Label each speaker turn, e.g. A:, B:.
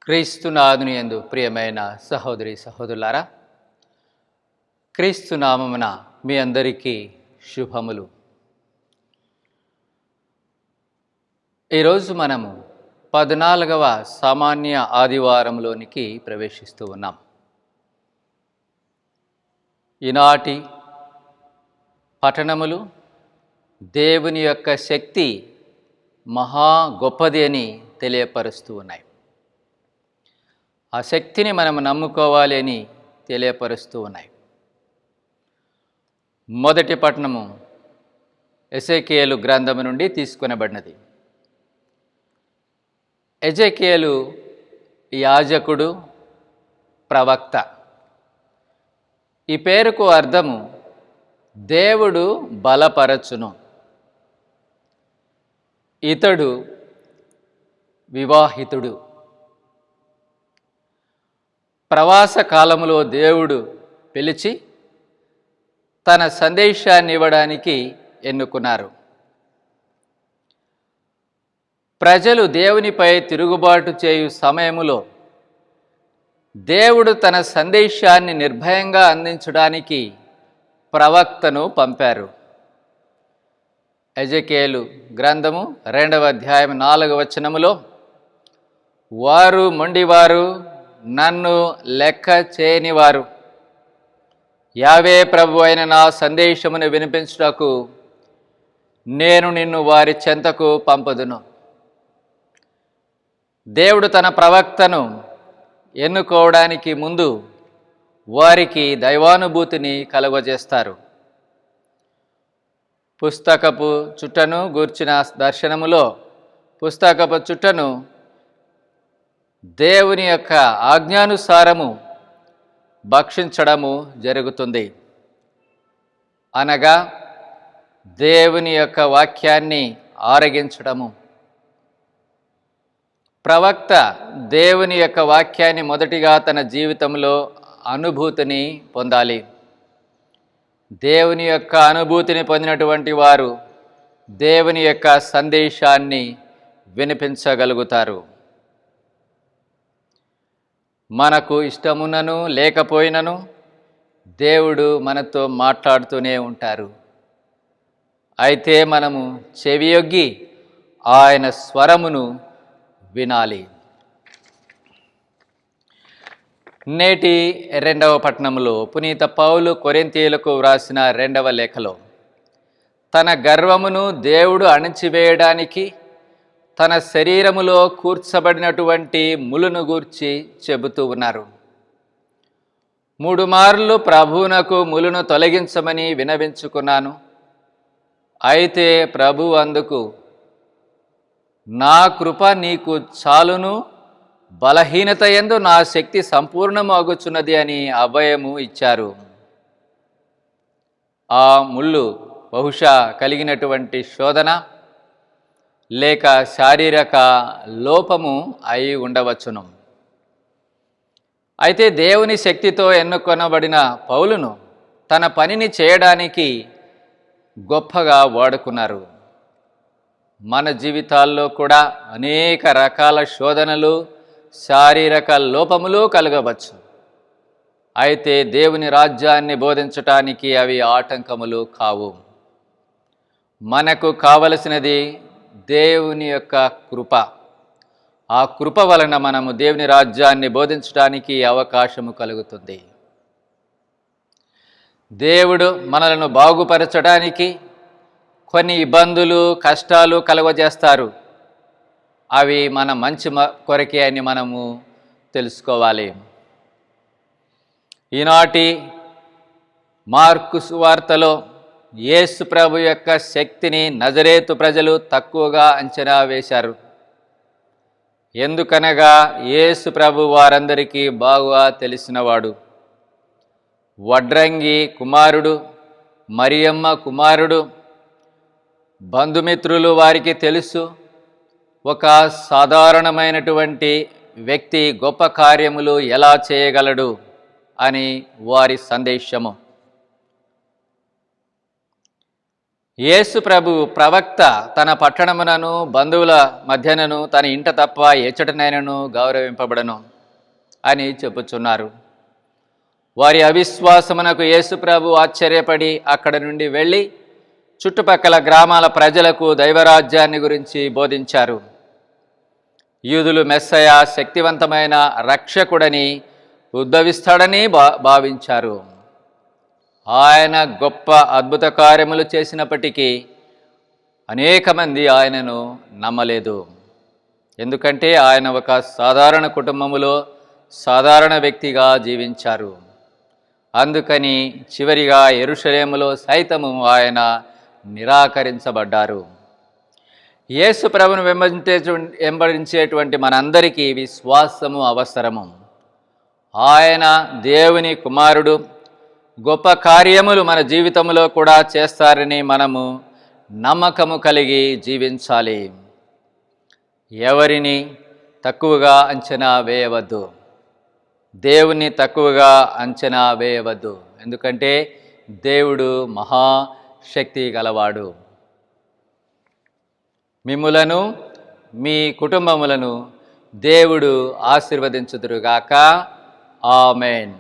A: క్రీస్తునాథుని యందు ప్రియమైన సహోదరి సహోదరులారా, క్రీస్తునామమున మీ అందరికీ శుభములు. ఈరోజు మనము 14వ సామాన్య ఆదివారంలోనికి ప్రవేశిస్తూ ఉన్నాం. ఈనాటి పఠనములు దేవుని యొక్క శక్తి మహా గొప్పది అని తెలియపరుస్తూ ఉన్నాయి. ఆ శక్తిని మనం నమ్ముకోవాలి అని తెలియపరుస్తూ ఉన్నాయి. మొదటి పట్టణము ఎజెకియేలు గ్రంథము నుండి తీసుకొనబడినది. ఎజెకియేలు యాజకుడు, ప్రవక్త. ఈ పేరుకు అర్థము దేవుడు బలపరచును. ఇతడు వివాహితుడు. ప్రవాస కాలములో దేవుడు పిలిచి తన సందేశాన్ని ఇవ్వడానికి ఎన్నుకున్నారు. ప్రజలు దేవునిపై తిరుగుబాటు చేయు సమయములో దేవుడు తన సందేశాన్ని నిర్భయంగా అందించడానికి ప్రవక్తను పంపారు. ఎజెకియేలు గ్రంథము 2వ అధ్యాయం 4వ వచనములో, వారు మొండివారు, నన్ను లెక్క చేయనివారు, యావే ప్రభు అయిన నా సందేశమును వినిపించుటకు నేను నిన్ను వారి చెంతకు పంపదును. దేవుడు తన ప్రవక్తను ఎన్నుకోవడానికి ముందు వారికి దైవానుభూతిని కలుగజేస్తారు. పుస్తకపు చుట్టను గూర్చిన దర్శనములో పుస్తకపు చుట్టను దేవుని యొక్క ఆజ్ఞానుసారము భక్షించడము జరుగుతుంది. అనగా దేవుని యొక్క వాక్యాన్ని ఆరగించడము. ప్రవక్త దేవుని యొక్క వాక్యాన్ని మొదటిగా తన జీవితంలో అనుభూతిని పొందాలి. దేవుని యొక్క అనుభూతిని పొందినటువంటి వారు దేవుని యొక్క సందేశాన్ని వినిపించగలుగుతారు. మనకు ఇష్టమున్నను లేకపోయినను దేవుడు మనతో మాట్లాడుతూనే ఉంటారు. అయితే మనము చెవియొగ్గి ఆయన స్వరమును వినాలి. నేటి 2వ పట్టణంలో పునీత పౌలు కొరింథీయులకు వ్రాసిన 2వ లేఖలో తన గర్వమును దేవుడు అణచివేయడానికి తన శరీరములో కూర్చబడినటువంటి ములును గూర్చి చెబుతూ ఉన్నారు. 3 మార్లు ప్రభువునకు ములును తొలగించమని వినవించుకున్నాను. అయితే ప్రభు అందుకు, నా కృప నీకు చాలును, బలహీనత యందు నా శక్తి సంపూర్ణమగుచున్నది అని అభయము ఇచ్చారు. ఆ ముళ్ళు బహుశా కలిగినటువంటి శోధన లేక శారీరక లోపము అయి ఉండవచ్చును. అయితే దేవుని శక్తితో ఎన్నుకొనబడిన పౌలును తన పనిని చేయడానికి గొప్పగా వాడుకున్నారు. మన జీవితాల్లో కూడా అనేక రకాల శోధనలు, శారీరక లోపములు కలగవచ్చు. అయితే దేవుని రాజ్యాన్ని బోధించటానికి అవి ఆటంకములు కావు. మనకు కావలసినది దేవుని యొక్క కృప. ఆ కృప వలన మనము దేవుని రాజ్యాన్ని బోధించడానికి అవకాశము కలుగుతుంది. దేవుడు మనలను బాగుపరచడానికి కొన్ని ఇబ్బందులు, కష్టాలు కలుగజేస్తారు. అవి మన మంచి కొరకే అని మనము తెలుసుకోవాలి. ఈనాటి మార్కు సువార్తలో యేసు ప్రభు యొక్క శక్తిని నజరేతు ప్రజలు తక్కువగా అంచనా వేశారు. ఎందుకనగా యేసు ప్రభు వారందరికీ బాగా తెలిసినవాడు. వడ్రంగి కుమారుడు, మరియమ్మ కుమారుడు, బంధుమిత్రులు వారికి తెలుసు. ఒక సాధారణమైనటువంటి వ్యక్తి గొప్ప కార్యములు ఎలా చేయగలడు అని వారి సందేశము. యేసు ప్రభు ప్రవక్త తన పట్టణమునను బంధువుల మధ్యనను తన ఇంట తప్ప ఎచ్చటనైనను గౌరవింపబడను అని చెప్పుచున్నారు. వారి అవిశ్వాసమునకు యేసు ప్రభు ఆశ్చర్యపడి అక్కడ నుండి వెళ్ళి చుట్టుపక్కల గ్రామాల ప్రజలకు దైవరాజ్యాన్ని గురించి బోధించారు. యూదులు మెస్సయ శక్తివంతమైన రక్షకుడని ఉద్భవిస్తాడని భావించారు. ఆయన గొప్ప అద్భుత కార్యములు చేసినప్పటికీ అనేక మంది ఆయనను నమ్మలేదు. ఎందుకంటే ఆయన ఒక సాధారణ కుటుంబములో సాధారణ వ్యక్తిగా జీవించారు. అందుకని చివరిగా యెరూషలేములో సైతము ఆయన నిరాకరించబడ్డారు. యేసు ప్రభువును వెంబడించేటువంటి మనందరికీ విశ్వాసము అవసరము. ఆయన దేవుని కుమారుడు. గొప్ప కార్యములు మన జీవితంలో కూడా చేస్తారని మనము నమ్మకము కలిగి జీవించాలి. ఎవరిని తక్కువగా అంచనా వేయవద్దు. దేవుని తక్కువగా అంచనా వేయవద్దు. ఎందుకంటే దేవుడు మహాశక్తి గలవాడు. మిమ్ములను మీ కుటుంబములను దేవుడు ఆశీర్వదించుదురుగాక. ఆమేన్.